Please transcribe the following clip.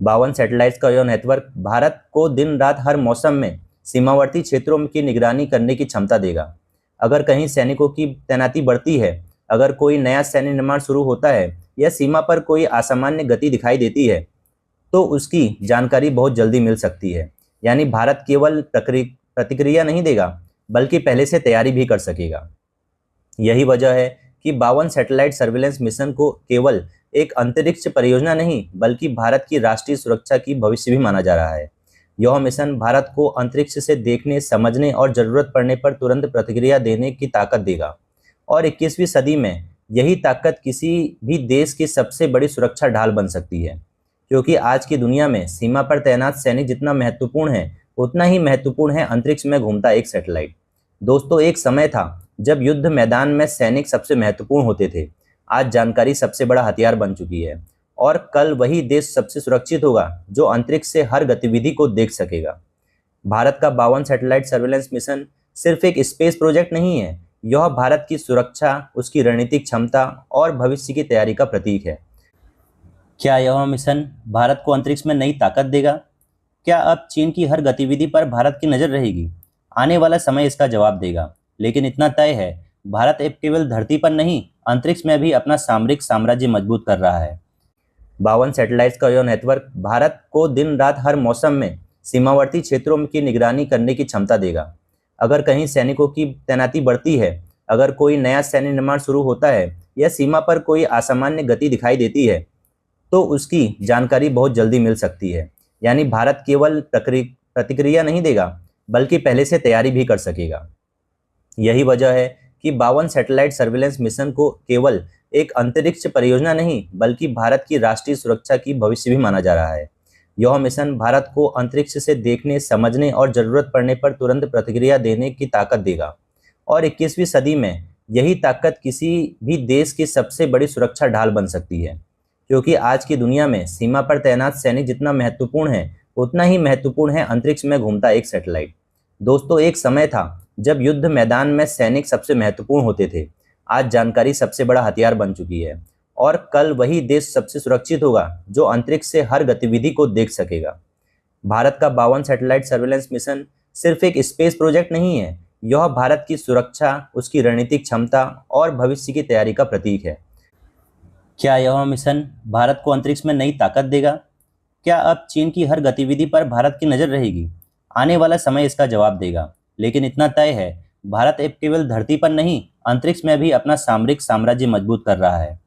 52 satellites का यह network Bharat को दिन रात हर मौसम में सीमावर्ती क्षेत्रों की निगरानी करने की क्षमता देगा। अगर कहीं सैनिकों की तैनाती बढ़ती है, अगर कोई नया सैन्य निर्माण शुरू होता है या सीमा पर कोई असामान्य गति दिखाई देती है, तो उसकी जानकारी बहुत जल्दी मिल सकती है। यानी भारत केवल प्रतिक्रिया नहीं देगा, बल्कि पहले से तैयारी भी कर सकेगा। यही वजह है कि 52 सैटेलाइट सर्विलेंस मिशन को केवल एक अंतरिक्ष परियोजना नहीं, बल्कि भारत की राष्ट्रीय सुरक्षा की भविष्य भी माना जा रहा है। यह मिशन भारत को अंतरिक्ष से देखने, समझने और जरूरत पड़ने पर तुरंत प्रतिक्रिया देने की ताकत देगा। और 21वीं सदी में यही ताकत किसी भी देश की सबसे बड़ी सुरक्षा ढाल बन सकती है, क्योंकि आज की दुनिया में सीमा पर तैनात सैनिक जितना महत्वपूर्ण है, उतना ही महत्वपूर्ण है अंतरिक्ष में घूमता एक सैटेलाइट। दोस्तों, एक समय था जब युद्ध मैदान में सैनिक सबसे महत्वपूर्ण होते थे। आज जानकारी सबसे बड़ा हथियार बन चुकी है, और कल वही देश सबसे सुरक्षित होगा जो अंतरिक्ष से हर गतिविधि को देख सकेगा। भारत का 52 सैटेलाइट सर्वेलेंस मिशन सिर्फ एक स्पेस प्रोजेक्ट नहीं है, यह भारत की सुरक्षा, उसकी रणनीतिक क्षमता और भविष्य की तैयारी का प्रतीक है। क्या यह मिशन भारत को अंतरिक्ष में नई ताकत देगा? क्या अब चीन की हर गतिविधि पर भारत की नजर रहेगी? आने वाला समय इसका जवाब देगा। लेकिन इतना तय है, भारत अब केवल धरती पर नहीं, अंतरिक्ष में भी अपना सामरिक साम्राज्य मजबूत कर रहा है। 52 सैटेलाइट्स का यह नेटवर्क भारत को दिन रात हर मौसम में सीमावर्ती क्षेत्रों की निगरानी करने की क्षमता देगा। अगर कहीं सैनिकों की तैनाती बढ़ती है, अगर कोई नया सैन्य निर्माण शुरू होता है या सीमा पर कोई असामान्य गति दिखाई देती है, तो उसकी जानकारी बहुत जल्दी मिल सकती है। यानी भारत केवल प्रतिक्रिया नहीं देगा, बल्कि पहले से तैयारी भी कर सकेगा। यही वजह है कि 52 सैटेलाइट सर्विलेंस मिशन को केवल एक अंतरिक्ष परियोजना नहीं, बल्कि भारत की राष्ट्रीय सुरक्षा की भविष्य भी माना जा रहा है। यह मिशन भारत को अंतरिक्ष से देखने, समझने और जरूरत पड़ने पर तुरंत प्रतिक्रिया देने की ताकत देगा। और 21वीं सदी में यही ताकत किसी भी देश की सबसे बड़ी सुरक्षा ढाल बन सकती है, क्योंकि आज की दुनिया में सीमा पर तैनात सैनिक जितना महत्वपूर्ण है, उतना ही महत्वपूर्ण है अंतरिक्ष में घूमता एक सैटेलाइट। दोस्तों, एक समय था जब युद्ध मैदान में सैनिक सबसे महत्वपूर्ण होते थे। आज जानकारी सबसे बड़ा हथियार बन चुकी है, और कल वही देश सबसे सुरक्षित होगा जो अंतरिक्ष से हर गतिविधि को देख सकेगा। भारत का 52 सैटेलाइट सर्वेलेंस मिशन सिर्फ एक स्पेस प्रोजेक्ट नहीं है, यह भारत की सुरक्षा, उसकी रणनीतिक क्षमता और भविष्य की तैयारी का प्रतीक है। क्या यह मिशन भारत को अंतरिक्ष में नई ताकत देगा? क्या अब चीन की हर गतिविधि पर भारत की नजर रहेगी? आने वाला समय इसका जवाब देगा। लेकिन इतना तय है, भारत अब केवल धरती पर नहीं, अंतरिक्ष में भी अपना सामरिक साम्राज्य मजबूत कर रहा है।